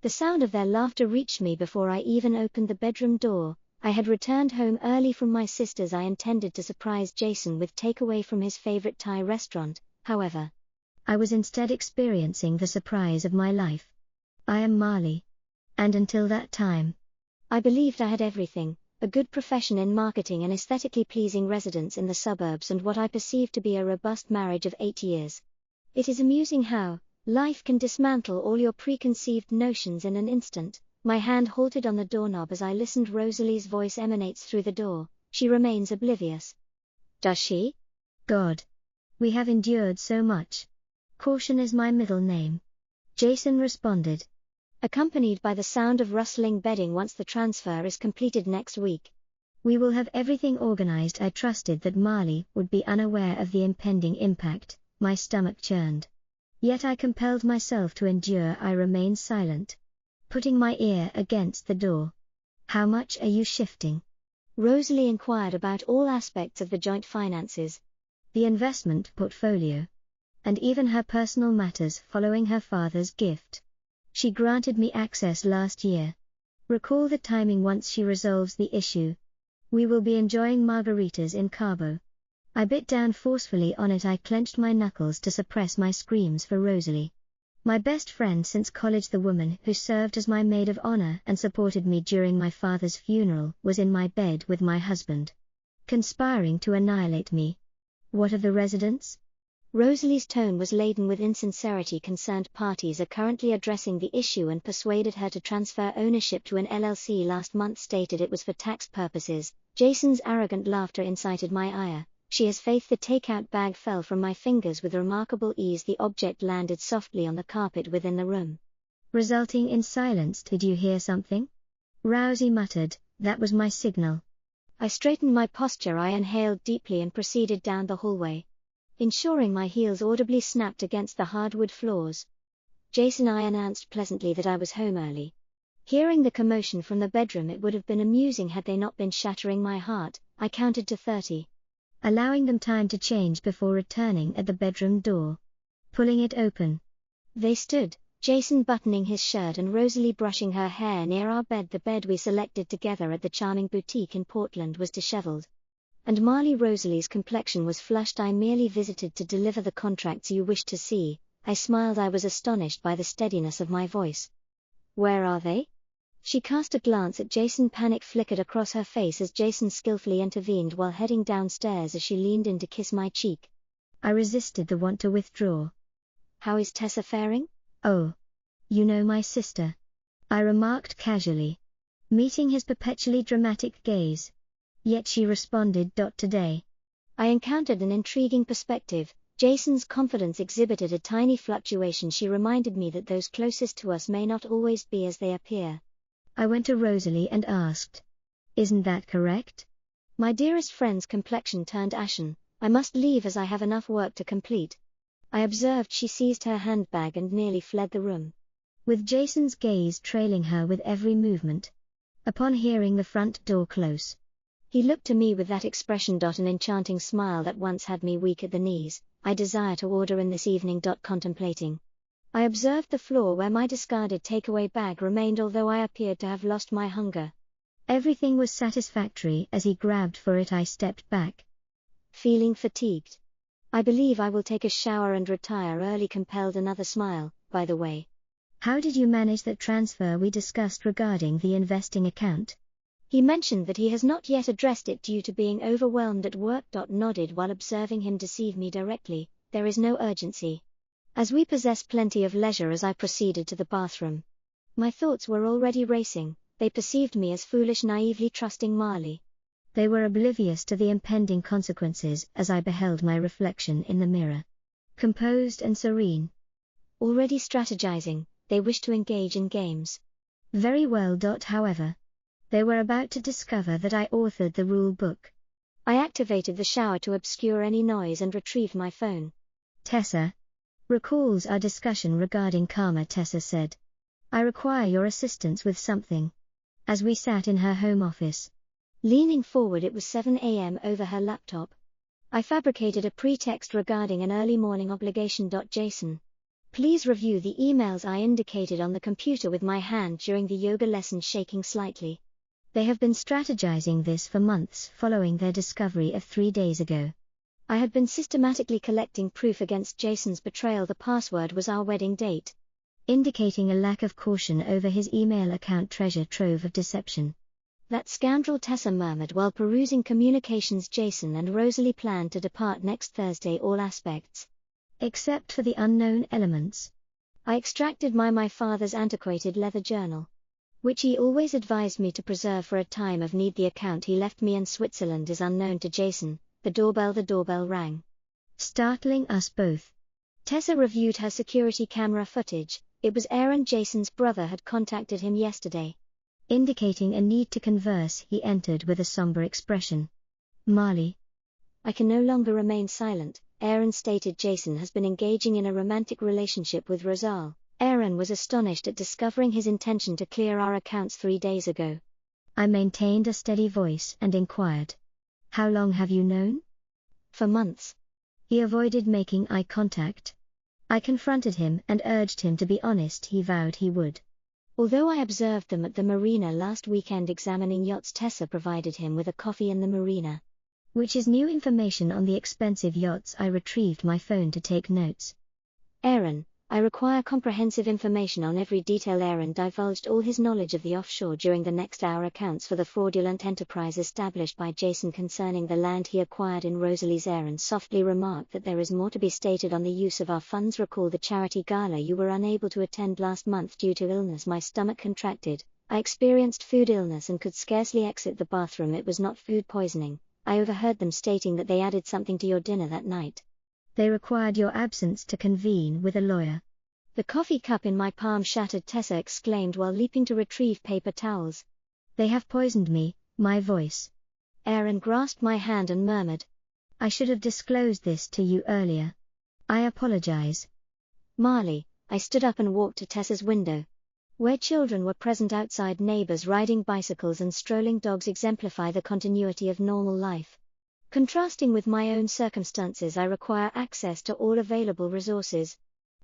The sound of their laughter reached me before I even opened the bedroom door. I had returned home early from my sister's. I intended to surprise Jason with takeaway from his favorite Thai restaurant. However, I was instead experiencing the surprise of my life. I am Marley. And until that time, I believed I had everything: a good profession in marketing, an aesthetically pleasing residence in the suburbs, and what I perceived to be a robust marriage of 8 years. It is amusing how life can dismantle all your preconceived notions in an instant. My hand halted on the doorknob as I listened. Rosalie's voice emanates through the door. She remains oblivious. Does she? God. We have endured so much. Caution is my middle name. Jason responded, accompanied by the sound of rustling bedding. Once the transfer is completed next week, we will have everything organized. I trusted that Marley would be unaware of the impending impact. My stomach churned. Yet I compelled myself to endure. I remained silent, putting my ear against the door. How much are you shifting? Rosalie inquired about all aspects of the joint finances, the investment portfolio, and even her personal matters following her father's gift. She granted me access last year. Recall the timing. Once she resolves the issue, we will be enjoying margaritas in Cabo. I bit down forcefully on it. I clenched my knuckles to suppress my screams for Rosalie. My best friend since college, the woman who served as my maid of honor and supported me during my father's funeral, was in my bed with my husband, conspiring to annihilate me. What of the residents? Rosalie's tone was laden with insincerity. Concerned parties are currently addressing the issue and persuaded her to transfer ownership to an LLC last month. Stated it was for tax purposes. Jason's arrogant laughter incited my ire. She has faith. The takeout bag fell from my fingers with remarkable ease. The object landed softly on the carpet within the room, resulting in silence. Did you hear something? Rousey muttered. That was my signal. I straightened my posture. I inhaled deeply and proceeded down the hallway, ensuring my heels audibly snapped against the hardwood floors. Jason, I announced pleasantly that I was home early. Hearing the commotion from the bedroom, it would have been amusing had they not been shattering my heart. I counted to 30. Allowing them time to change before returning at the bedroom door, pulling it open. They stood, Jason buttoning his shirt and Rosalie brushing her hair near our bed. The bed we selected together at the charming boutique in Portland was disheveled, and Marley Rosalie's complexion was flushed. I merely visited to deliver the contracts you wished to see. I smiled. I was astonished by the steadiness of my voice. Where are they? She cast a glance at Jason. Panic flickered across her face as Jason skillfully intervened while heading downstairs as she leaned in to kiss my cheek. I resisted the want to withdraw. How is Tessa faring? Oh, you know my sister, I remarked casually, meeting his perpetually dramatic gaze. Yet she responded. Today, I encountered an intriguing perspective. Jason's confidence exhibited a tiny fluctuation. She reminded me that those closest to us may not always be as they appear. I went to Rosalie and asked, isn't that correct? My dearest friend's complexion turned ashen. I must leave as I have enough work to complete. I observed she seized her handbag and nearly fled the room, with Jason's gaze trailing her with every movement. Upon hearing the front door close, he looked to me with that expression. An enchanting smile that once had me weak at the knees. I desire to order in this evening. Contemplating, I observed the floor where my discarded takeaway bag remained, although I appeared to have lost my hunger. Everything was satisfactory. As he grabbed for it, I stepped back, feeling fatigued. I believe I will take a shower and retire early. Compelled another smile. By the way, how did you manage that transfer we discussed regarding the investing account? He mentioned that he has not yet addressed it due to being overwhelmed at work. Nodded while observing him deceive me directly. There is no urgency, as we possess plenty of leisure. As I proceeded to the bathroom, my thoughts were already racing. They perceived me as foolish, naively trusting Marley. They were oblivious to the impending consequences as I beheld my reflection in the mirror, composed and serene. Already strategizing, they wished to engage in games. Very well. However, they were about to discover that I authored the rule book. I activated the shower to obscure any noise and retrieved my phone. Tessa recalls our discussion regarding karma. Tessa said, I require your assistance with something. As we sat in her home office, leaning forward, it was 7 a.m. over her laptop. I fabricated a pretext regarding an early morning obligation. Jason Please review the emails I indicated on the computer with my hand during the yoga lesson shaking slightly. They have been strategizing this for months following their discovery of 3 days ago. I had been systematically collecting proof against Jason's betrayal. The password was our wedding date, indicating a lack of caution over his email account treasure trove of deception. That scoundrel, Tessa murmured while perusing communications. Jason and Rosalie planned to depart next Thursday, all aspects except for the unknown elements. I extracted my father's antiquated leather journal, which he always advised me to preserve for a time of need. The account he left me in Switzerland is unknown to Jason. The doorbell rang, startling us both. Tessa reviewed her security camera footage. It was Aaron. Jason's brother had contacted him yesterday, indicating a need to converse. He entered with a somber expression. Marley. I can no longer remain silent, Aaron stated. Jason has been engaging in a romantic relationship with Rosal. Aaron was astonished at discovering his intention to clear our accounts 3 days ago. I maintained a steady voice and inquired, how long have you known? For months. He avoided making eye contact. I confronted him and urged him to be honest. He vowed he would. Although I observed them at the marina last weekend examining yachts, Tessa provided him with a coffee in the marina, which is new information on the expensive yachts. I retrieved my phone to take notes. Aaron, I require comprehensive information on every detail. Aaron divulged all his knowledge of the offshore during the next hour. Accounts for the fraudulent enterprise established by Jason concerning the land he acquired in Rosalie's. Aaron softly remarked that there is more to be stated on the use of our funds. Recall the charity gala you were unable to attend last month due to illness. My stomach contracted. I experienced food illness and could scarcely exit the bathroom. It was not food poisoning. I overheard them stating that they added something to your dinner that night. They required your absence to convene with a lawyer. The coffee cup in my palm shattered, Tessa exclaimed while leaping to retrieve paper towels. They have poisoned me. My voice. Aaron grasped my hand and murmured, I should have disclosed this to you earlier. I apologize. Marley. I stood up and walked to Tessa's window, where children were present outside. Neighbors riding bicycles and strolling dogs exemplify the continuity of normal life. Contrasting with my own circumstances, I require access to all available resources,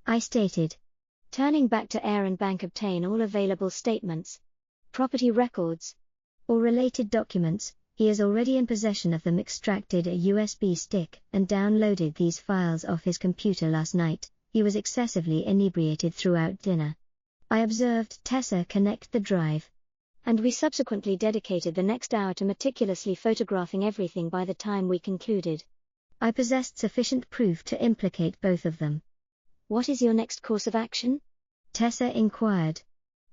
I stated. Turning back to Aaron, bank obtain all available statements, property records, or related documents. He is already in possession of them. Extracted a USB stick and downloaded these files off his computer last night. He was excessively inebriated throughout dinner. I observed Tessa connect the drive, and we subsequently dedicated the next hour to meticulously photographing everything. By the time we concluded, I possessed sufficient proof to implicate both of them. What is your next course of action? Tessa inquired.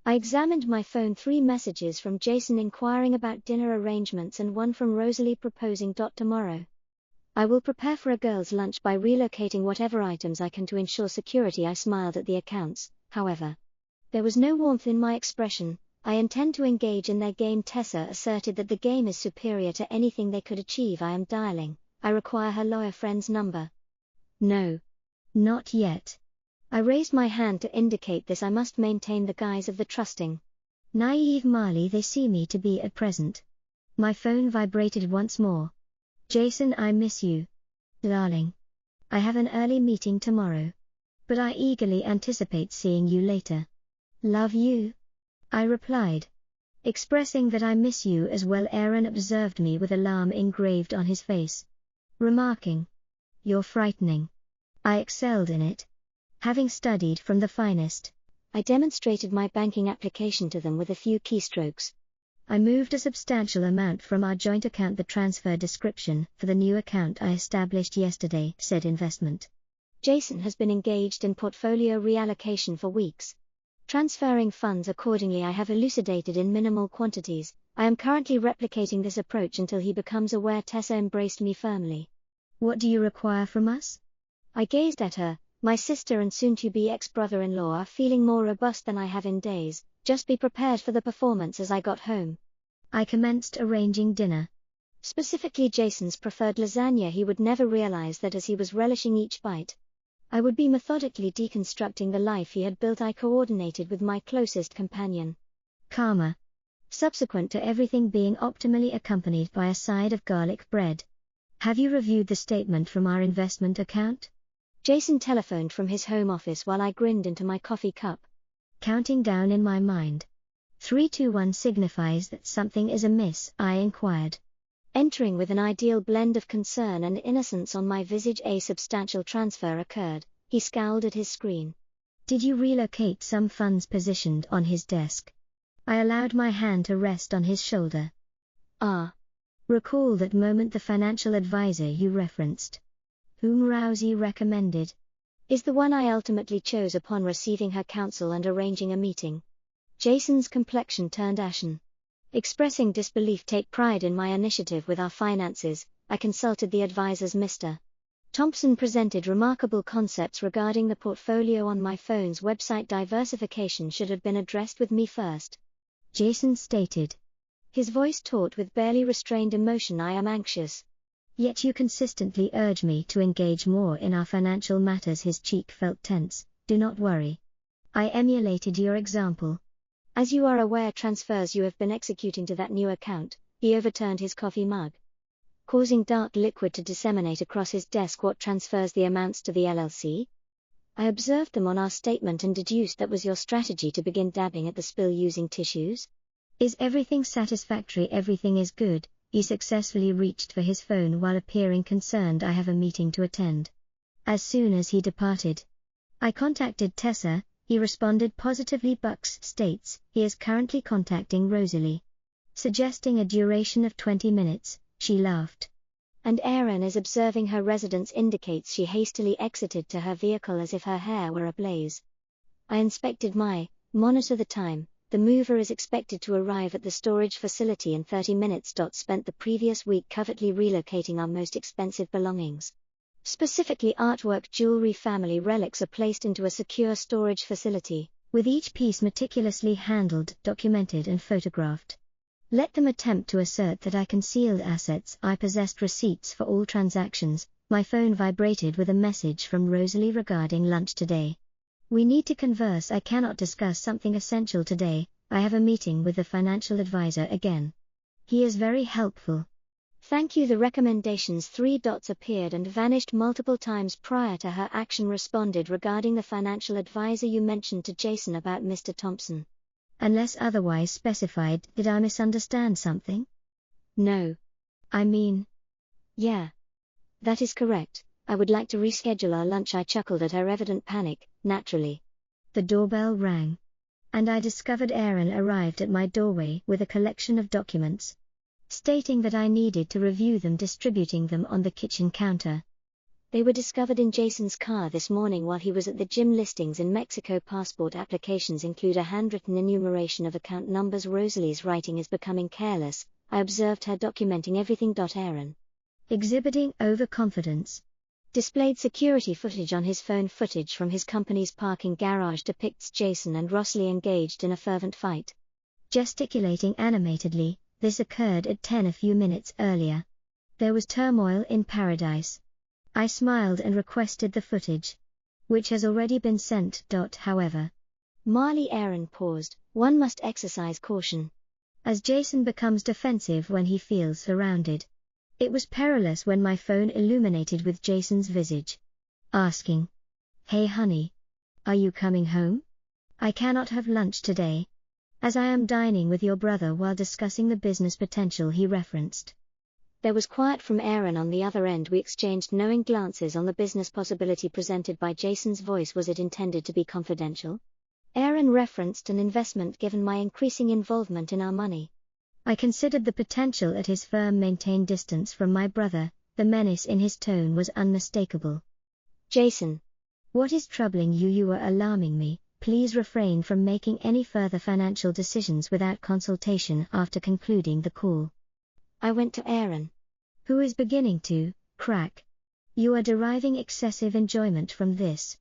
I examined my phone. 3 messages from Jason inquiring about dinner arrangements and 1 from Rosalie proposing. Tomorrow, I will prepare for a girls' lunch by relocating whatever items I can to ensure security. I smiled at the accounts, however. There was no warmth in my expression. I intend to engage in their game. Tessa asserted that the game is superior to anything they could achieve. I am dialing. I require her lawyer friend's number. No. Not yet. I raised my hand to indicate this. I must maintain the guise of the trusting, naive Marley they see me to be at present. My phone vibrated once more. Jason, I miss you. Darling. I have an early meeting tomorrow, but I eagerly anticipate seeing you later. Love you. I replied, expressing that I miss you as well. Aaron observed me with alarm engraved on his face, remarking, You're frightening. I excelled in it, having studied from the finest. I demonstrated my banking application to them with a few keystrokes. I moved a substantial amount from our joint account. The transfer description for the new account I established yesterday said investment. Jason has been engaged in portfolio reallocation for weeks, transferring funds accordingly. I have elucidated in minimal quantities. I am currently replicating this approach until he becomes aware. Tessa embraced me firmly. What do you require from us? I gazed at her. My sister and soon-to-be ex-brother-in-law are feeling more robust than I have in days. Just be prepared for the performance. As I got home, I commenced arranging dinner. Specifically Jason's preferred lasagna. He would never realize that as he was relishing each bite, I would be methodically deconstructing the life he had built. I coordinated with my closest companion, Karma, subsequent to everything being optimally accompanied by a side of garlic bread. Have you reviewed the statement from our investment account? Jason telephoned from his home office while I grinned into my coffee cup, counting down in my mind. 321 signifies that something is amiss, I inquired. Entering with an ideal blend of concern and innocence on my visage, a substantial transfer occurred. He scowled at his screen. Did you relocate some funds positioned on his desk? I allowed my hand to rest on his shoulder. Recall that moment the financial advisor you referenced, whom Rousey recommended, is the one I ultimately chose upon receiving her counsel and arranging a meeting. Jason's complexion turned ashen. Expressing disbelief, take pride in my initiative with our finances, I consulted the advisors. Mr. Thompson presented remarkable concepts regarding the portfolio on my phone's website. Diversification should have been addressed with me first, Jason stated, his voice taut with barely restrained emotion. I am anxious. Yet you consistently urge me to engage more in our financial matters. His cheek felt tense. Do not worry. I emulated your example. As you are aware, transfers you have been executing to that new account. He overturned his coffee mug, causing dark liquid to disseminate across his desk. What transfers? The amounts to the LLC? I observed them on our statement and deduced that was your strategy to begin dabbing at the spill using tissues. Is everything satisfactory? Everything is good. He successfully reached for his phone while appearing concerned. I have a meeting to attend. As soon as he departed, I contacted Tessa. He responded positively. Bucks states he is currently contacting Rosalie, suggesting a duration of 20 minutes. She laughed. And Aaron is observing her residence. Indicates she hastily exited to her vehicle as if her hair were ablaze. I inspected my monitor. The time. The mover is expected to arrive at the storage facility in 30 minutes. Spent the previous week covertly relocating our most expensive belongings. Specifically artwork, jewelry, family relics are placed into a secure storage facility, with each piece meticulously handled, documented and photographed. Let them attempt to assert that I concealed assets. I possessed receipts for all transactions. My phone vibrated with a message from Rosalie regarding lunch today. We need to converse. I cannot discuss something essential today. I have a meeting with the financial advisor again. He is very helpful. Thank you. The recommendations 3 dots appeared and vanished multiple times prior to her action. Responded regarding the financial advisor you mentioned to Jason about Mr. Thompson. Unless otherwise specified, did I misunderstand something? No. I mean, yeah. That is correct. I would like to reschedule our lunch. I chuckled at her evident panic, naturally. The doorbell rang, and I discovered Aaron arrived at my doorway with a collection of documents, stating that I needed to review them, distributing them on the kitchen counter. They were discovered in Jason's car this morning while he was at the gym. Listings in Mexico. Passport applications include a handwritten enumeration of account numbers. Rosalie's writing is becoming careless. I observed her documenting everything. Aaron, exhibiting overconfidence, displayed security footage on his phone. Footage from his company's parking garage depicts Jason and Rosalie engaged in a fervent fight, gesticulating animatedly. This occurred at 10 a few minutes earlier. There was turmoil in paradise. I smiled and requested the footage, which has already been sent. However, Marley. Aaron paused. One must exercise caution, as Jason becomes defensive when he feels surrounded. It was perilous when my phone illuminated with Jason's visage, asking, "Hey honey, are you coming home? I cannot have lunch today, as I am dining with your brother," while discussing the business potential he referenced. There was quiet from Aaron on the other end. We exchanged knowing glances on the business possibility presented by Jason's voice. Was it intended to be confidential? Aaron referenced an investment given my increasing involvement in our money. I considered the potential at his firm. Maintained distance from my brother. The menace in his tone was unmistakable. Jason, what is troubling you? You are alarming me. Please refrain from making any further financial decisions without consultation after concluding the call. I went to Aaron, who is beginning to crack. You are deriving excessive enjoyment from this,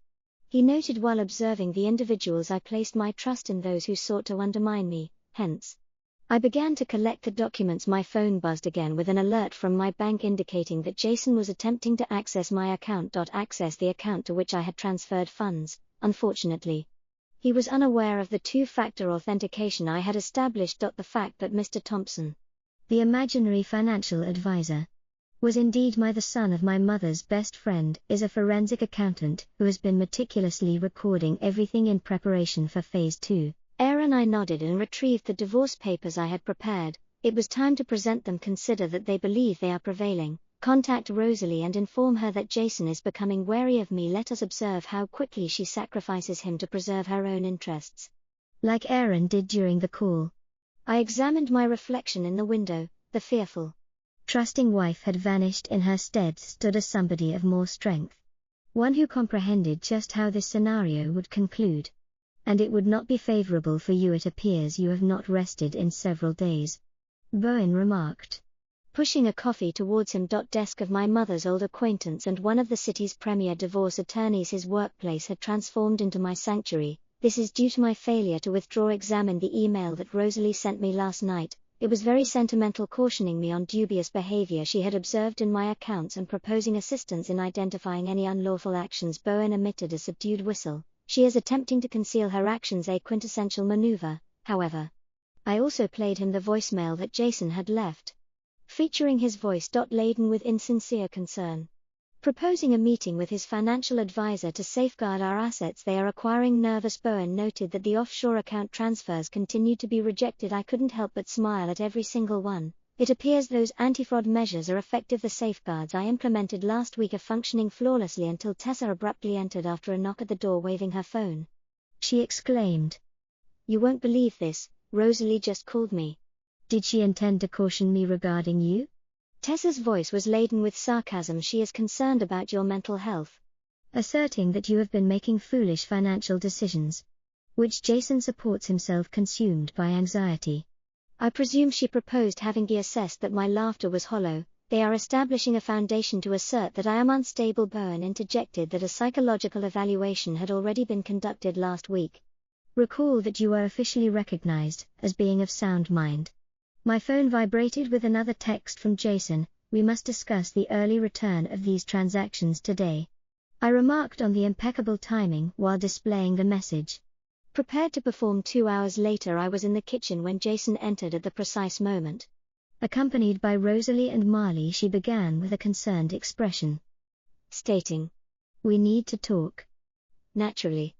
he noted while observing the individuals. I placed my trust in those who sought to undermine me, hence I began to collect the documents. My phone buzzed again with an alert from my bank indicating that Jason was attempting to access my account. Access the account to which I had transferred funds. Unfortunately, he was unaware of the two-factor authentication I had established. The fact that Mr. Thompson, the imaginary financial advisor, was indeed the son of my mother's best friend, is a forensic accountant who has been meticulously recording everything in preparation for Phase 2. Aaron, I nodded and retrieved the divorce papers I had prepared. It was time to present them. Consider that they believe they are prevailing. Contact Rosalie and inform her that Jason is becoming wary of me. Let us observe how quickly she sacrifices him to preserve her own interests. Like Aaron did during the call. I examined my reflection in the window. The fearful, trusting wife had vanished. In her stead stood a somebody of more strength. One who comprehended just how this scenario would conclude. And it would not be favorable for you. It appears you have not rested in several days, Bowen remarked, pushing a coffee towards him. Desk of my mother's old acquaintance and one of the city's premier divorce attorneys. His workplace had transformed into my sanctuary. This is due to my failure to withdraw. Examine the email that Rosalie sent me last night. It was very sentimental, cautioning me on dubious behavior she had observed in my accounts and proposing assistance in identifying any unlawful actions. Bowen emitted a subdued whistle. She is attempting to conceal her actions, a quintessential maneuver, however. I also played him the voicemail that Jason had left, featuring his voice laden with insincere concern, proposing a meeting with his financial advisor to safeguard our assets they are acquiring. Nervous Bowen noted that the offshore account transfers continued to be rejected. I couldn't help but smile at every single one. It appears those anti-fraud measures are effective. The safeguards I implemented last week are functioning flawlessly until Tessa abruptly entered after a knock at the door, waving her phone. She exclaimed, "You won't believe this, Rosalie just called me." Did she intend to caution me regarding you? Tessa's voice was laden with sarcasm. She is concerned about your mental health, asserting that you have been making foolish financial decisions, which Jason supports, himself consumed by anxiety. I presume she proposed having me assessed. That my laughter was hollow. They are establishing a foundation to assert that I am unstable. Bowen interjected that a psychological evaluation had already been conducted last week. Recall that you are officially recognized as being of sound mind. My phone vibrated with another text from Jason. We must discuss the early return of these transactions today. I remarked on the impeccable timing while displaying the message. Prepared to perform. 2 hours later I was in the kitchen when Jason entered at the precise moment. Accompanied by Rosalie and Marley, she began with a concerned expression, stating, "We need to talk." Naturally,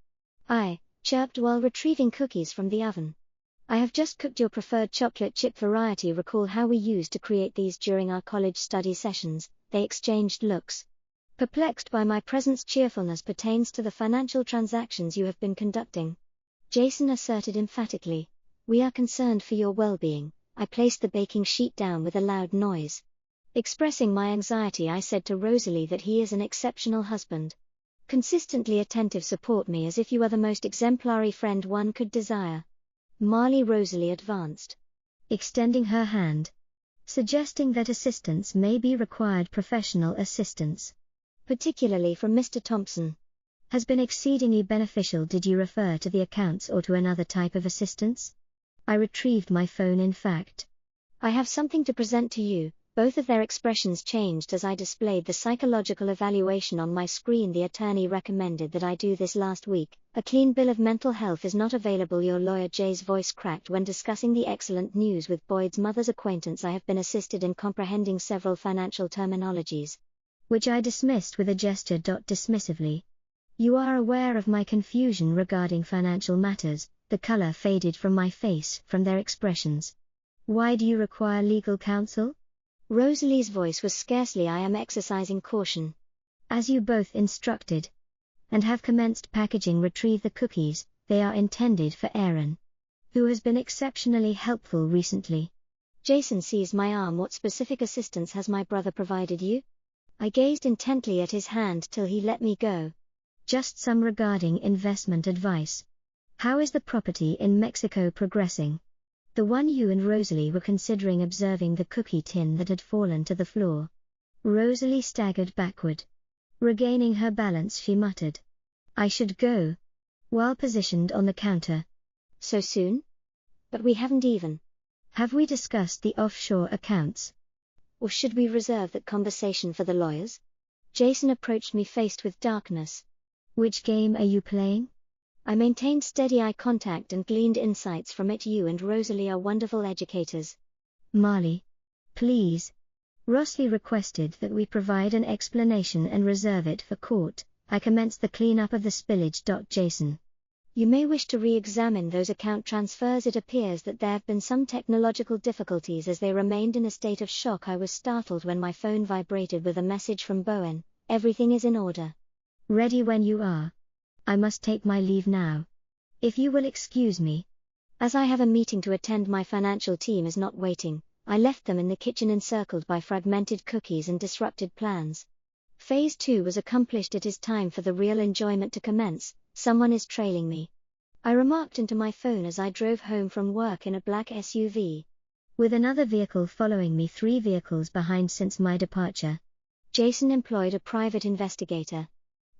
I chirped while retrieving cookies from the oven. "I have just cooked your preferred chocolate chip variety. Recall how we used to create these during our college study sessions." They exchanged looks, perplexed by my presence. "Cheerfulness pertains to the financial transactions you have been conducting," Jason asserted emphatically. "We are concerned for your well-being." I placed the baking sheet down with a loud noise. Expressing my anxiety, I said to Rosalie that he is an exceptional husband, consistently attentive. Support me as if you are the most exemplary friend one could desire. Marley. Rosalie advanced, extending her hand, suggesting that assistance may be required. Professional assistance, particularly from Mr. Thompson, has been exceedingly beneficial. Did you refer to the accounts or to another type of assistance? I retrieved my phone. In fact, I have something to present to you. Both of their expressions changed as I displayed the psychological evaluation on my screen. The attorney recommended that I do this last week. A clean bill of mental health is not available. Your lawyer. Jay's voice cracked when discussing the excellent news with Boyd's mother's acquaintance. I have been assisted in comprehending several financial terminologies, which I dismissed with a gesture. Dismissively. You are aware of my confusion regarding financial matters. The color faded from my face from their expressions. Why do you require legal counsel? Rosalie's voice was scarcely. I am exercising caution, as you both instructed, and have commenced packaging. Retrieve the cookies. They are intended for Aaron, who has been exceptionally helpful recently. Jason seized my arm. What specific assistance has my brother provided you? I gazed intently at his hand till he let me go. Just some regarding investment advice. How is the property in Mexico progressing? The one you and Rosalie were considering. Observing the cookie tin that had fallen to the floor, Rosalie staggered backward. Regaining her balance, she muttered, "I should go," while positioned on the counter. So soon? But we haven't even. Have we discussed the offshore accounts? Or should we reserve that conversation for the lawyers? Jason approached me faced with darkness. Which game are you playing? I maintained steady eye contact and gleaned insights from it. You and Rosalie are wonderful educators. Marley, please. Rossley requested that we provide an explanation and reserve it for court. I commenced the cleanup of the spillage. Jason. You may wish to re-examine those account transfers. It appears that there have been some technological difficulties as they remained in a state of shock. I was startled when my phone vibrated with a message from Bowen. Everything is in order. Ready when you are. I must take my leave now. If you will excuse me. As I have a meeting to attend, my financial team is not waiting. I left them in the kitchen encircled by fragmented cookies and disrupted plans. Phase 2 was accomplished. It is time for the real enjoyment to commence. Someone is trailing me. I remarked into my phone as I drove home from work in a black SUV. With another vehicle following me, 3 vehicles behind since my departure. Jason employed a private investigator.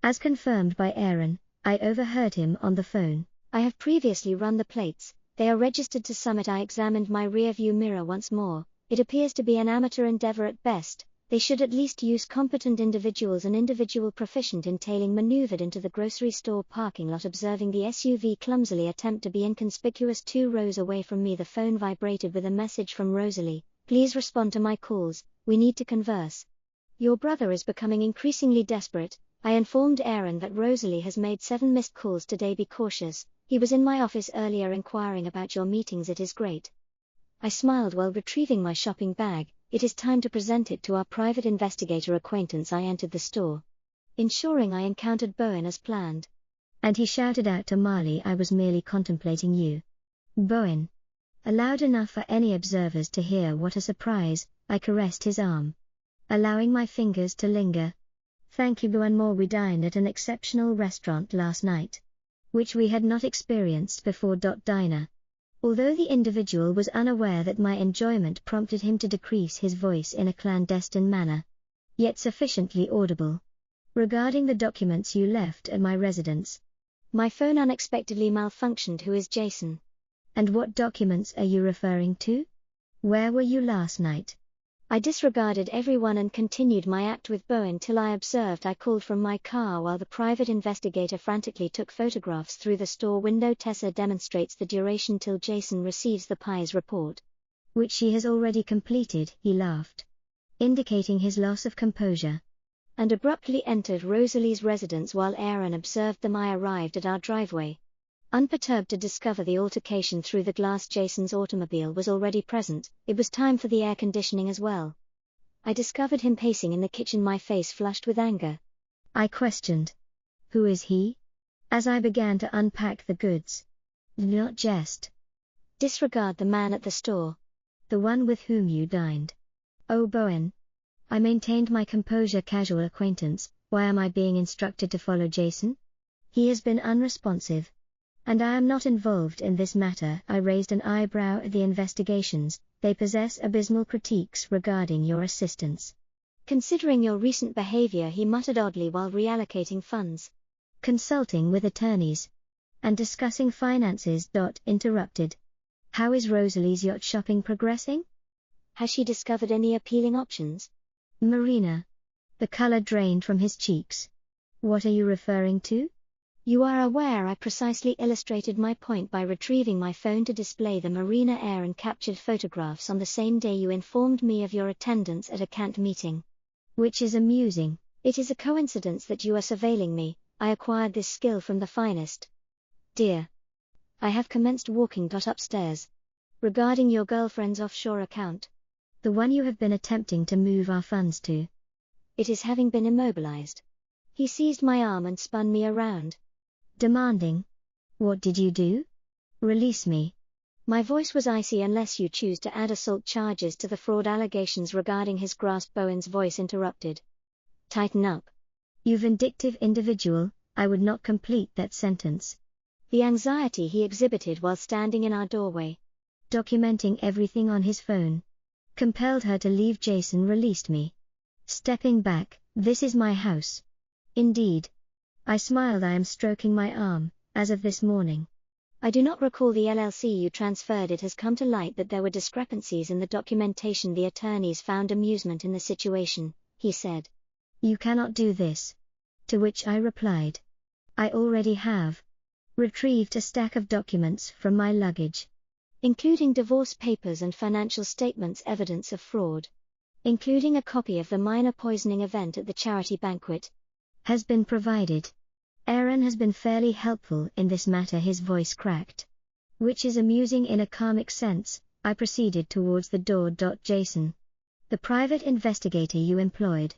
As confirmed by Aaron, I overheard him on the phone. I have previously run the plates. They are registered to Summit. I examined my rearview mirror once more. It appears to be an amateur endeavor at best. They should at least use competent individuals. An individual proficient in tailing maneuvered into the grocery store parking lot, observing the SUV clumsily attempt to be inconspicuous 2 rows away from me. The phone vibrated with a message from Rosalie. Please respond to my calls. We need to converse. Your brother is becoming increasingly desperate. I informed Aaron that Rosalie has made 7 missed calls today. Be cautious. He was in my office earlier inquiring about your meetings. It is great. I smiled while retrieving my shopping bag. It is time to present it to our private investigator acquaintance. I entered the store, ensuring I encountered Bowen as planned. And he shouted out to Marley, I was merely contemplating you. Bowen. Loud enough for any observers to hear. What a surprise. I caressed his arm, allowing my fingers to linger. Thank you, Bowen. More. We dined at an exceptional restaurant last night, which we had not experienced before. Diner. Although the individual was unaware that my enjoyment prompted him to decrease his voice in a clandestine manner, yet sufficiently audible. Regarding the documents you left at my residence. My phone unexpectedly malfunctioned. Who is Jason? And what documents are you referring to? Where were you last night? I disregarded everyone and continued my act with Bowen till I observed I called from my car while the private investigator frantically took photographs through the store window. Tessa demonstrates the duration till Jason receives the PI's report, which she has already completed. He laughed, indicating his loss of composure, and abruptly entered Rosalie's residence while Aaron observed them. I arrived at our driveway, unperturbed to discover the altercation through the glass. Jason's automobile was already present. It was time for the air conditioning as well. I discovered him pacing in the kitchen, my face flushed with anger. I questioned. Who is he? As I began to unpack the goods. Do not jest. Disregard the man at the store. The one with whom you dined. Oh, Bowen. I maintained my composure. Casual acquaintance. Why am I being instructed to follow Jason? He has been unresponsive. And I am not involved in this matter. I raised an eyebrow at the investigations. They possess abysmal critiques regarding your assistance. Considering your recent behavior, he muttered oddly while reallocating funds. Consulting with attorneys. And discussing finances. Interrupted. How is Rosalie's yacht shopping progressing? Has she discovered any appealing options? Marina. The color drained from his cheeks. What are you referring to? You are aware I precisely illustrated my point by retrieving my phone to display the Marina Air and captured photographs on the same day you informed me of your attendance at a cant meeting. Which is amusing. It is a coincidence that you are surveilling me. I acquired this skill from the finest. Dear. I have commenced walking. Upstairs. Regarding your girlfriend's offshore account. The one you have been attempting to move our funds to. It is having been immobilized. He seized my arm and spun me around, demanding. What did you do? Release me. My voice was icy. Unless you choose to add assault charges to the fraud allegations regarding his grasp. Bowen's voice interrupted. Tighten up. You vindictive individual. I would not complete that sentence. The anxiety he exhibited while standing in our doorway, documenting everything on his phone, compelled her to leave. Jason released me. Stepping back. This is my house. Indeed. I smiled. I am stroking my arm, as of this morning. I do not recall the LLC you transferred. It has come to light that there were discrepancies in the documentation. The attorneys found amusement in the situation, he said. You cannot do this. To which I replied. I already have. Retrieved a stack of documents from my luggage, including divorce papers and financial statements, evidence of fraud. including a copy of the minor poisoning event at the charity banquet, has been provided. Aaron has been fairly helpful in this matter. His voice cracked. Which is amusing in a comic sense. I proceeded towards the door. Jason, the private investigator you employed,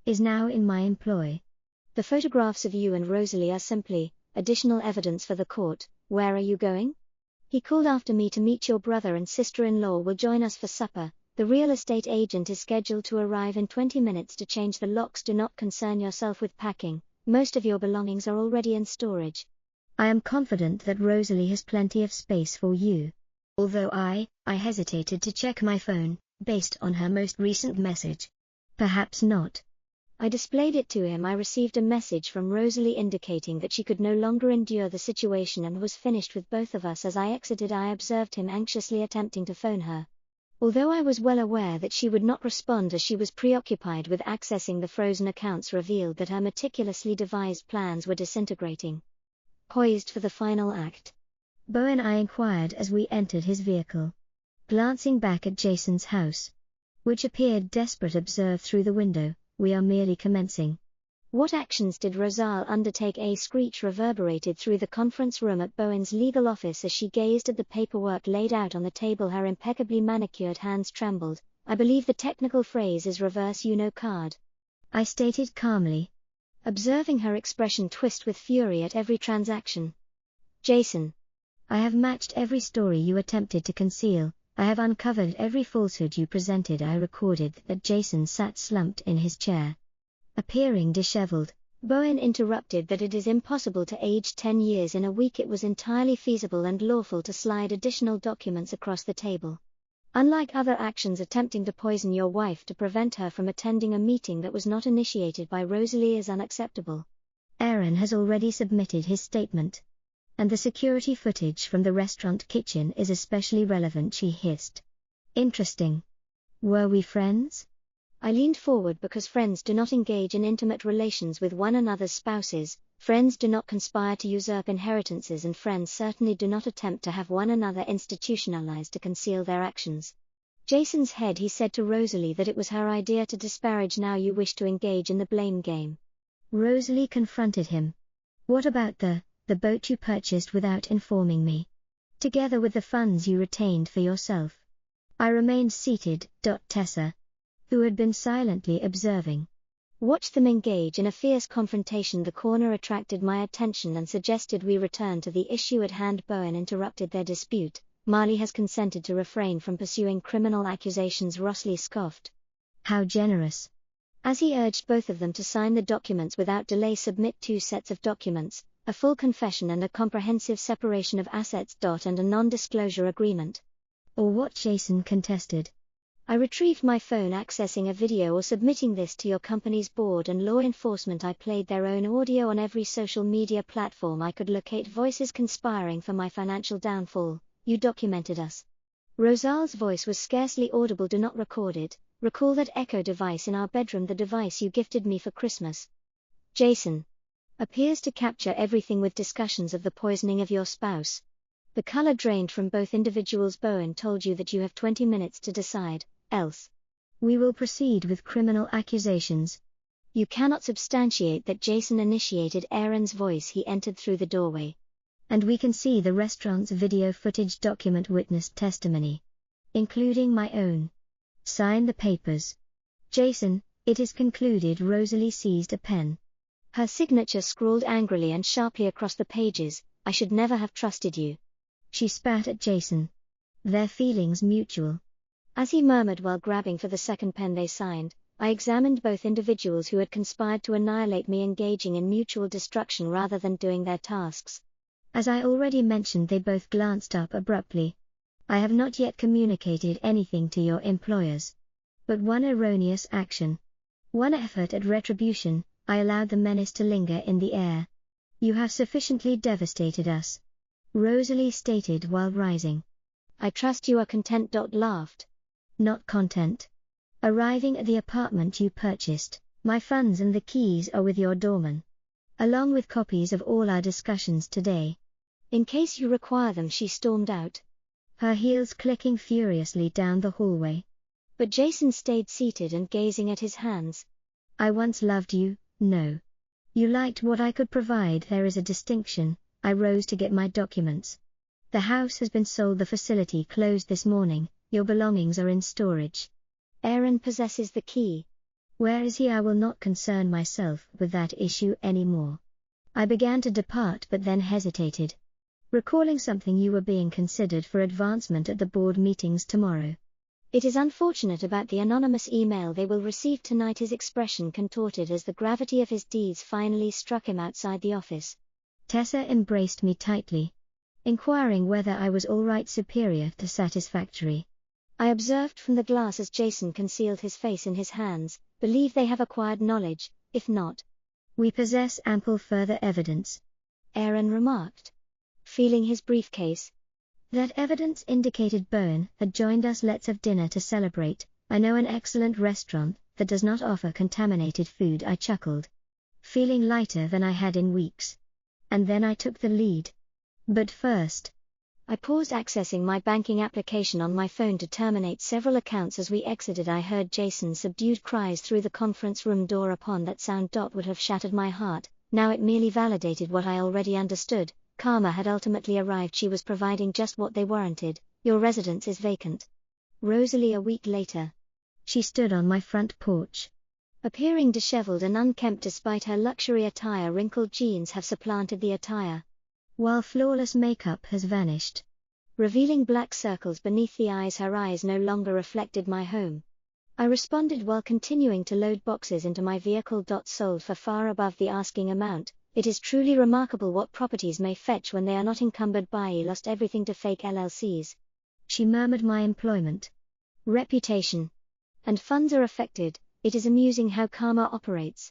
is now in my employ. The photographs of you and Rosalie are simply additional evidence for the court. Where are you going? He called after me to meet your brother and sister-in-law will join us for supper. The real estate agent is scheduled to arrive in 20 minutes to change the locks. Do not concern yourself with packing. Most of your belongings are already in storage. I am confident that Rosalie has plenty of space for you. Although I hesitated to check my phone, based on her most recent message. Perhaps not. I displayed it to him. I received a message from Rosalie indicating that she could no longer endure the situation and was finished with both of us. As I exited, I observed him anxiously attempting to phone her. Although I was well aware that she would not respond as she was preoccupied with accessing the frozen accounts, revealed that her meticulously devised plans were disintegrating. Poised for the final act, Bowen, I inquired as we entered his vehicle. Glancing back at Jason's house, which appeared desperate, observed through the window, we are merely commencing. What actions did Rosal undertake? A screech reverberated through the conference room at Bowen's legal office as she gazed at the paperwork laid out on the table. Her impeccably manicured hands trembled. I believe the technical phrase is reverse Uno card, I stated calmly, observing her expression twist with fury at every transaction. Jason, I have matched every story you attempted to conceal. I have uncovered every falsehood you presented. I recorded that Jason sat slumped in his chair, appearing disheveled. Bowen interrupted that it is impossible to age 10 years in a week. It was entirely feasible and lawful to slide additional documents across the table. Unlike other actions attempting to poison your wife to prevent her from attending a meeting that was not initiated by Rosalie is unacceptable. Aaron has already submitted his statement. And the security footage from the restaurant kitchen is especially relevant, she hissed. Interesting. Were we friends? I leaned forward. Because friends do not engage in intimate relations with one another's spouses, friends do not conspire to usurp inheritances, and friends certainly do not attempt to have one another institutionalized to conceal their actions. Jason's head. He said to Rosalie that it was her idea to disparage. Now you wish to engage in the blame game. Rosalie confronted him. What about the boat you purchased without informing me, together with the funds you retained for yourself? I remained seated. Tessa, who had been silently observing, watched them engage in a fierce confrontation. The corner attracted my attention and suggested we return to the issue at hand. Bowen interrupted their dispute. Marley has consented to refrain from pursuing criminal accusations. Rosalie scoffed. How generous. As he urged both of them to sign the documents without delay. Submit 2 sets of documents, a full confession and a comprehensive separation of assets. And a non-disclosure agreement. Or what? Jason contested. I retrieved my phone. Accessing a video or submitting this to your company's board and law enforcement. I played their own audio on every social media platform I could locate. Voices conspiring for my financial downfall. You documented us. Rosal's voice was scarcely audible. Do not record it. Recall that echo device in our bedroom, the device you gifted me for Christmas. Jason appears to capture everything, with discussions of the poisoning of your spouse. The color drained from both individuals. Bowen told you that you have 20 minutes to decide, else we will proceed with criminal accusations. You cannot substantiate that Jason initiated. Aaron's voice. He entered through the doorway. And we can see the restaurant's video footage. Document witness testimony, including my own. Sign the papers. Jason, it is concluded. Rosalie seized a pen. Her signature scrawled angrily and sharply across the pages. I should never have trusted you. She spat at Jason. Their feelings mutual. As he murmured while grabbing for the second pen they signed, I examined both individuals who had conspired to annihilate me, engaging in mutual destruction rather than doing their tasks. As I already mentioned, they both glanced up abruptly. I have not yet communicated anything to your employers. But one erroneous action, one effort at retribution, I allowed the menace to linger in the air. You have sufficiently devastated us, Rosalie stated while rising. I trust you are content. Laughed. Not content. Arriving at the apartment you purchased, my funds and the keys are with your doorman, along with copies of all our discussions today. In case you require them. She stormed out, her heels clicking furiously down the hallway. But Jason stayed seated and gazing at his hands. I once loved you, no. You liked what I could provide. There is a distinction. I rose to get my documents. The house has been sold. The facility closed this morning. Your belongings are in storage. Aaron possesses the key. Where is he? I will not concern myself with that issue anymore. I began to depart but then hesitated. Recalling something, you were being considered for advancement at the board meetings tomorrow. It is unfortunate about the anonymous email they will receive tonight. His expression contorted as the gravity of his deeds finally struck him outside the office. Tessa embraced me tightly, inquiring whether I was all right. Superior to satisfactory. I observed from the glass as Jason concealed his face in his hands. Believe they have acquired knowledge. If not, we possess ample further evidence, Aaron remarked, feeling his briefcase. That evidence indicated Bowen had joined us. Let's have dinner to celebrate. I know an excellent restaurant that does not offer contaminated food. I chuckled, feeling lighter than I had in weeks. And then I took the lead. But first, I paused, accessing my banking application on my phone to terminate several accounts. As we exited, I heard Jason's subdued cries through the conference room door. Upon that sound would have shattered my heart. Now it merely validated what I already understood. Karma had ultimately arrived. She was providing just what they warranted. Your residence is vacant. Rosalie. A week later, she stood on my front porch, appearing disheveled and unkempt despite her luxury attire. Wrinkled jeans have supplanted the attire, while flawless makeup has vanished, revealing black circles beneath the eyes. Her eyes no longer reflected my home. I responded while continuing to load boxes into my vehicle. Sold for far above the asking amount. It is truly remarkable what properties may fetch when they are not encumbered by. Lost everything to fake LLCs. She murmured. My employment, reputation, and funds are affected. It is amusing how karma operates.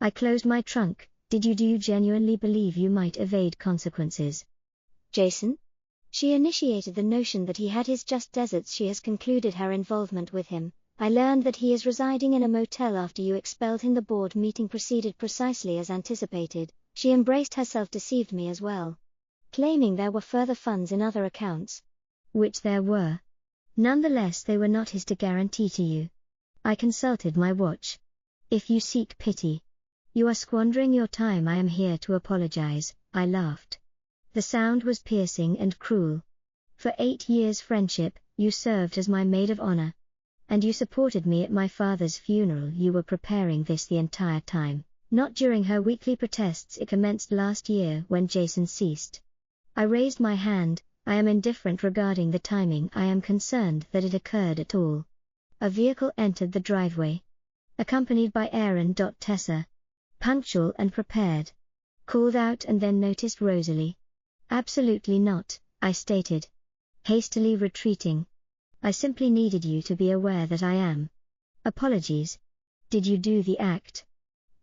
I closed my trunk. Do you genuinely believe you might evade consequences? Jason? She initiated the notion that he had his just desserts. She has concluded her involvement with him. I learned that he is residing in a motel after you expelled him. The board meeting proceeded precisely as anticipated. She embraced herself, deceived me as well, claiming there were further funds in other accounts. Which there were. Nonetheless, they were not his to guarantee to you. I consulted my watch. If you seek pity, you are squandering your time. I am here to apologize. I laughed. The sound was piercing and cruel. For 8 years' friendship, you served as my maid of honor. And you supported me at my father's funeral. You were preparing this the entire time. Not during her weekly protests. It commenced last year when Jason ceased. I raised my hand. I am indifferent regarding the timing. I am concerned that it occurred at all. A vehicle entered the driveway, accompanied by Aaron. Tessa, punctual and prepared, called out and then noticed Rosalie. Absolutely not, I stated, hastily retreating. I simply needed you to be aware that I am. Apologies. Did you do the act?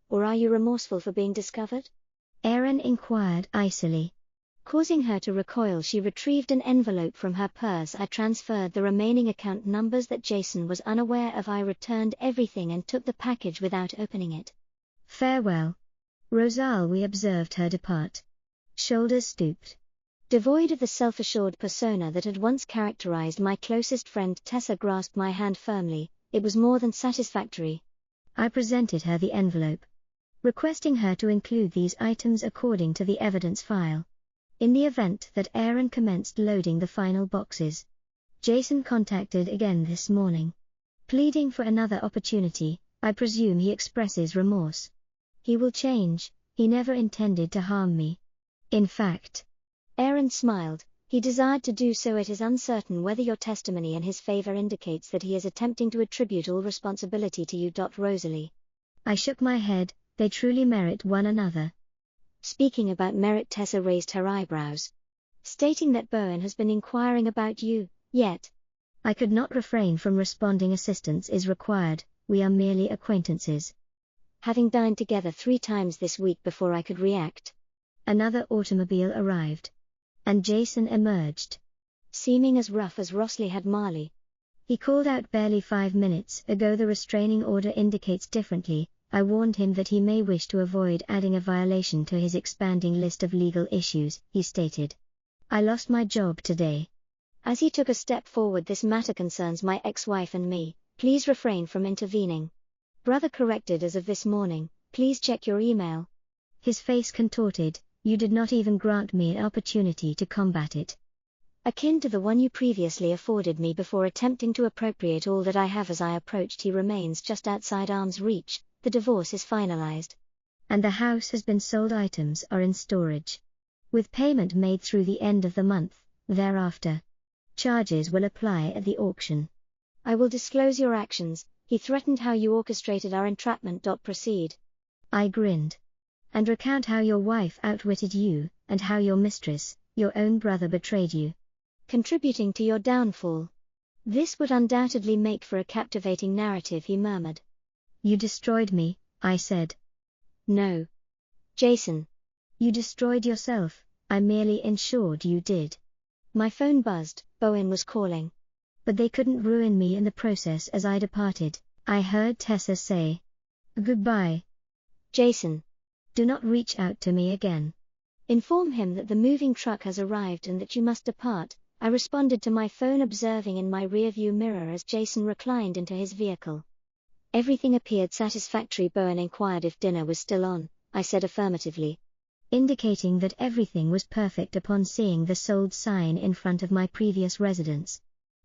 Or are you remorseful for being discovered? Aaron inquired icily. Causing her to recoil, she retrieved an envelope from her purse. I transferred the remaining account numbers that Jason was unaware of. I returned everything and took the package without opening it. Farewell, Rosalie. We observed her depart, shoulders stooped. Devoid of the self-assured persona that had once characterized my closest friend, Tessa grasped my hand firmly. It was more than satisfactory. I presented her the envelope, requesting her to include these items according to the evidence file. In the event that Aaron commenced loading the final boxes, Jason contacted again this morning, pleading for another opportunity. I presume he expresses remorse. He will change. He never intended to harm me. In fact, Aaron smiled. He desired to do so. It is uncertain whether your testimony in his favor indicates that he is attempting to attribute all responsibility to you. Rosalie. I shook my head. They truly merit one another. Speaking about merit, Tessa raised her eyebrows, stating that Bowen has been inquiring about you, yet. I could not refrain from responding. Assistance is required. We are merely acquaintances. Having dined together 3 times this week before I could react. Another automobile arrived, and Jason emerged, seeming as rough as Rosalie had Marley. He called out barely 5 minutes ago. The restraining order indicates differently. I warned him that he may wish to avoid adding a violation to his expanding list of legal issues, he stated. I lost my job today. As he took a step forward, this matter concerns my ex-wife and me. Please refrain from intervening. Brother corrected as of this morning, please check your email. His face contorted, you did not even grant me an opportunity to combat it. Akin to the one you previously afforded me before attempting to appropriate all that I have. As I approached, he remains just outside arm's reach. The divorce is finalized. And the house has been sold. Items are in storage. With payment made through the end of the month, thereafter. Charges will apply at the auction. I will disclose your actions. He threatened how you orchestrated our entrapment. Proceed. I grinned. And recount how your wife outwitted you, and how your mistress, your own brother, betrayed you. Contributing to your downfall. This would undoubtedly make for a captivating narrative, he murmured. You destroyed me, I said. No. Jason. You destroyed yourself, I merely ensured you did. My phone buzzed, Bowen was calling. But they couldn't ruin me in the process. As I departed, I heard Tessa say, goodbye. Jason. Do not reach out to me again. Inform him that the moving truck has arrived and that you must depart. I responded to my phone, observing in my rearview mirror as Jason reclined into his vehicle. Everything appeared satisfactory. Bowen inquired if dinner was still on. I said affirmatively, indicating that everything was perfect upon seeing the sold sign in front of my previous residence.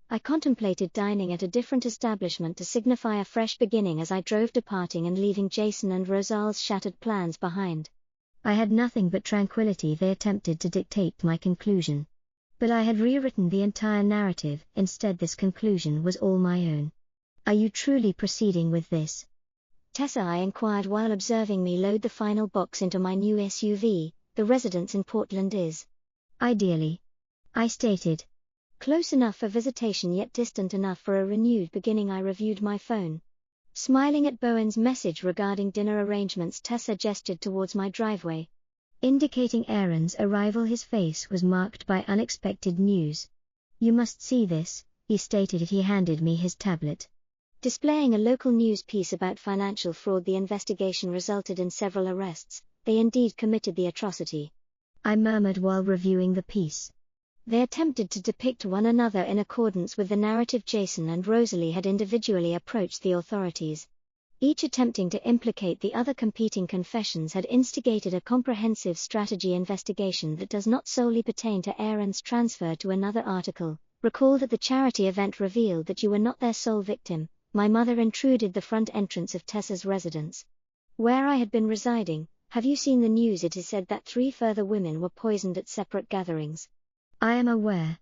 I contemplated dining at a different establishment to signify a fresh beginning as I drove, departing and leaving Jason and Rosal's shattered plans behind. I had nothing but tranquility. They attempted to dictate my conclusion. But I had rewritten the entire narrative. Instead, this conclusion was all my own. Are you truly proceeding with this? Tessa, I inquired while observing me load the final box into my new SUV. The residence in Portland is ideally, I stated. Close enough for visitation yet distant enough for a renewed beginning. I reviewed my phone. Smiling at Bowen's message regarding dinner arrangements, Tessa gestured towards my driveway. Indicating Aaron's arrival, his face was marked by unexpected news. You must see this, he stated as he handed me his tablet. Displaying a local news piece about financial fraud. The investigation resulted in several arrests. They indeed committed the atrocity. I murmured while reviewing the piece. They attempted to depict one another in accordance with the narrative. Jason and Rosalie had individually approached the authorities. Each attempting to implicate the other. Competing confessions had instigated a comprehensive strategy investigation that does not solely pertain to Aaron's transfer to another article. Recall that the charity event revealed that you were not their sole victim. My mother intruded the front entrance of Tessa's residence, where I had been residing. Have you seen the news? It is said that 3 further women were poisoned at separate gatherings. I am aware.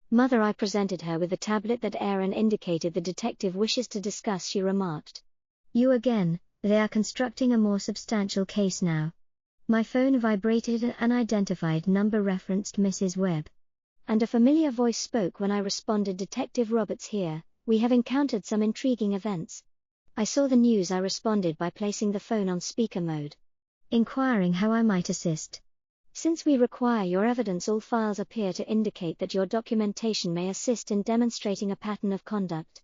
Mother, I presented her with the tablet that Aaron indicated the detective wishes to discuss. She remarked, you again. They are constructing a more substantial case now. My phone vibrated. An unidentified number referenced Mrs. Webb. And a familiar voice spoke when I responded, Detective Roberts here. We have encountered some intriguing events. I saw the news. I responded by placing the phone on speaker mode. Inquiring how I might assist. Since we require your evidence, all files appear to indicate that your documentation may assist in demonstrating a pattern of conduct.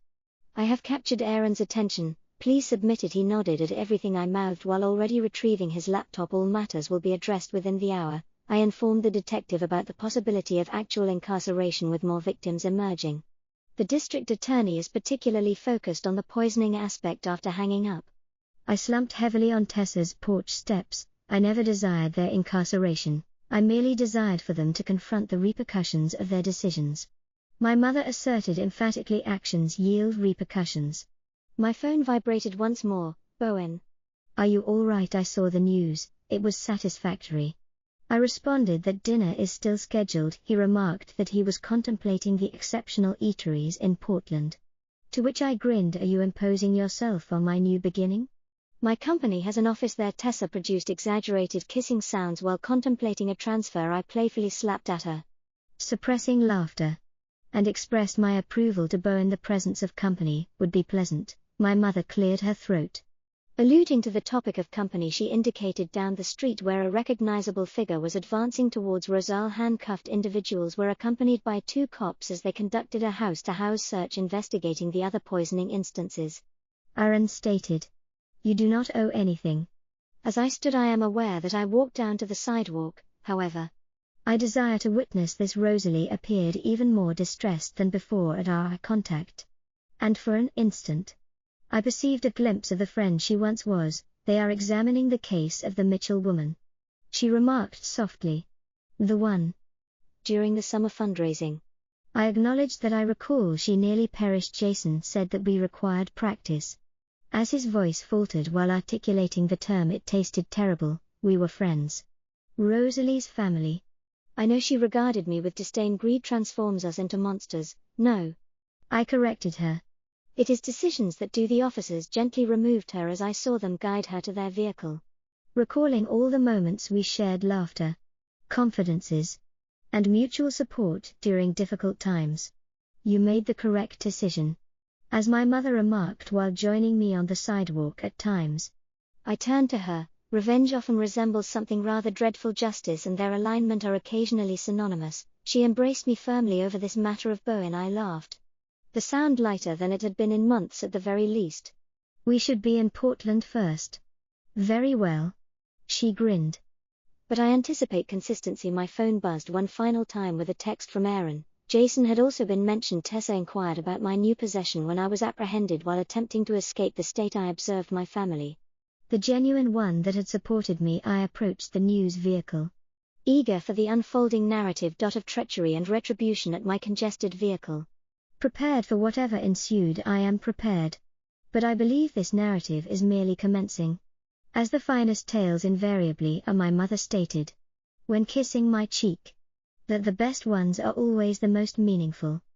I have captured Aaron's attention. Please submit it. He nodded at everything I mouthed while already retrieving his laptop. All matters will be addressed within the hour. I informed the detective about the possibility of actual incarceration with more victims emerging. The district attorney is particularly focused on the poisoning aspect after hanging up. I slumped heavily on Tessa's porch steps. I never desired their incarceration. I merely desired for them to confront the repercussions of their decisions. My mother asserted emphatically, actions yield repercussions. My phone vibrated once more. Bowen. Are you all right? I saw the news. It was satisfactory. I responded that dinner is still scheduled. He remarked that he was contemplating the exceptional eateries in Portland. To which I grinned. Are you imposing yourself on my new beginning? My company has an office there. Tessa produced exaggerated kissing sounds while contemplating a transfer. I playfully slapped at her, suppressing laughter, and expressed my approval to Bowen. The presence of company would be pleasant. My mother cleared her throat. Alluding to the topic of company, she indicated down the street where a recognizable figure was advancing towards Rosal. Handcuffed individuals were accompanied by 2 cops as they conducted a house-to-house search investigating the other poisoning instances. Aaron stated, you do not owe anything. As I stood, I am aware that I walked down to the sidewalk. However, I desire to witness this. Rosalie appeared even more distressed than before at our eye contact. And for an instant, I perceived a glimpse of the friend she once was. They are examining the case of the Mitchell woman. She remarked softly. The one. During the summer fundraising. I acknowledged that I recall she nearly perished. Jason said that we required practice. As his voice faltered while articulating the term, it tasted terrible. We were friends. Rosalie's family. I know she regarded me with disdain. Greed transforms us into monsters. No. I corrected her. It is decisions that do. The officers gently removed her as I saw them guide her to their vehicle. Recalling all the moments we shared, laughter, confidences, and mutual support during difficult times. You made the correct decision. As my mother remarked while joining me on the sidewalk at times. I turned to her. Revenge often resembles something rather dreadful. Justice and their alignment are occasionally synonymous. She embraced me firmly over this matter of Bowen. I laughed. The sound lighter than it had been in months at the very least. We should be in Portland first. Very well. She grinned. But I anticipate consistency. My phone buzzed one final time with a text from Aaron. Jason had also been mentioned. Tessa inquired about my new possession when I was apprehended while attempting to escape the state. I observed my family. The genuine one that had supported me. I approached the news vehicle. Eager for the unfolding narrative of treachery and retribution at my congested vehicle. Prepared for whatever ensued. I am prepared. But I believe this narrative is merely commencing. As the finest tales invariably are, my mother stated, when kissing my cheek, that the best ones are always the most meaningful.